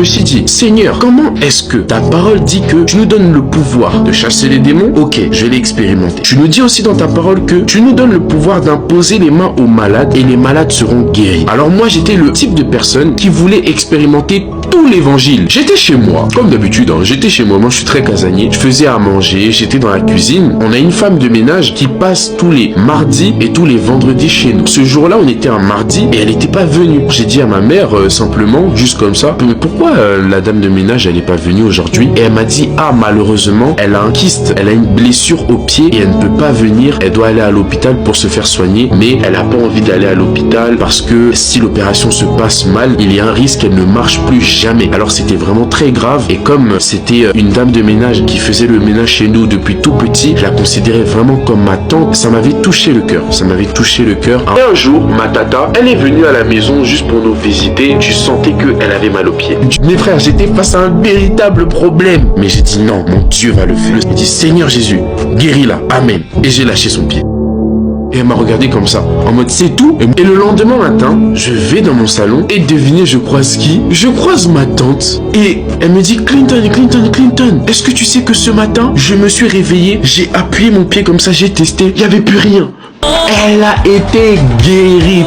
Je me suis dit, Seigneur, comment est-ce que ta parole dit que tu nous donnes le pouvoir de chasser les démons? Ok, je l'ai expérimenté. Tu nous dis aussi dans ta parole que tu nous donnes le pouvoir d'imposer les mains aux malades et les malades seront guéris. Alors moi, j'étais le type de personne qui voulait expérimenter tout l'évangile. J'étais chez moi, comme d'habitude, j'étais chez moi, je suis très casanier, je faisais à manger, j'étais dans la cuisine. On a une femme de ménage qui passe tous les mardis et tous les vendredis chez nous. Ce jour-là, on était un mardi et elle n'était pas venue. J'ai dit à ma mère, simplement, juste comme ça, mais pourquoi la dame de ménage, elle n'est pas venue aujourd'hui? Et elle m'a dit, ah, malheureusement, elle a un kyste, elle a une blessure au pied et elle ne peut pas venir, elle doit aller à l'hôpital pour se faire soigner, mais elle n'a pas envie d'aller à l'hôpital parce que si l'opération se passe mal, il y a un risque qu'elle ne marche plus jamais. Alors c'était vraiment très grave et comme c'était une dame de ménage qui faisait le ménage chez nous depuis tout petit, je la considérais vraiment comme ma tante. Ça m'avait touché le cœur, ça m'avait touché le cœur. Et un jour, ma tata, elle est venue à la maison juste pour nous visiter. Je sentais qu'elle avait mal aux pieds. Mes frères, j'étais face à un véritable problème. Mais j'ai dit non, mon Dieu va le faire. J'ai dit Seigneur Jésus, guéris-la, amen. Et j'ai lâché son pied. Et elle m'a regardé comme ça, en mode c'est tout. Et le lendemain matin, je vais dans mon salon et devinez, je croise qui? Je croise ma tante. Et elle me dit Clinton, est-ce que tu sais que ce matin, je me suis réveillé, j'ai appuyé mon pied comme ça, j'ai testé, il n'y avait plus rien. Elle a été guérie.